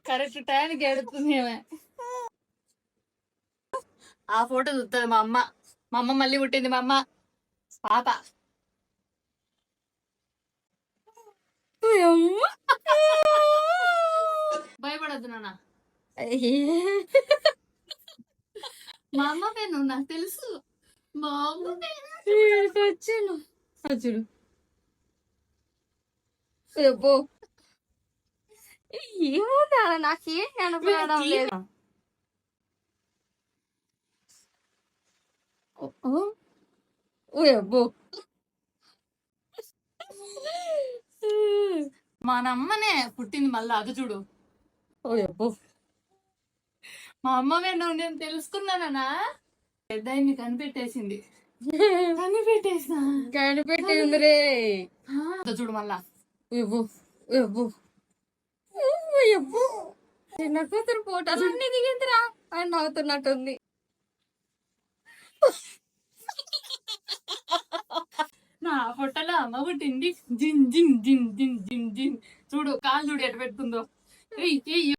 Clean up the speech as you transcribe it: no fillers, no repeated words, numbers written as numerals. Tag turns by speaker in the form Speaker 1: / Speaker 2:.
Speaker 1: Correct టైంకి ఎడుతుంది ఆ photo చూస్తుంది మా అమ్మ. మా అమ్మ మళ్ళీ పుట్టింది మా అమ్మ పాప. భయపడద్దు నాన్న. మా అమ్మ పేరు నాకు తెలుసు. మా అమ్మ వచ్చాను చూడు.
Speaker 2: ఏమో నాకేం కనపడడం లేదు.
Speaker 1: మా అమ్మనే పుట్టింది మళ్ళా అది చూడు. మా అమ్మ నేను నేను తెలుసుకున్నానా పెద్ద కనిపెట్టేసింది.
Speaker 2: కనిపెట్టింది రే
Speaker 1: చూడు మళ్ళా.
Speaker 2: చిన్న కూతురు ఫోటోలు అన్ని దిగిందిరా అని నవ్వుతున్నట్టుంది.
Speaker 1: నా ఫోటోలో అమ్మ పుట్టింది. జిన్ జిన్ జిన్ జిన్ జిన్ జిన్ చూడు కాలు చూడు ఎట్ట పెట్టుకుందో.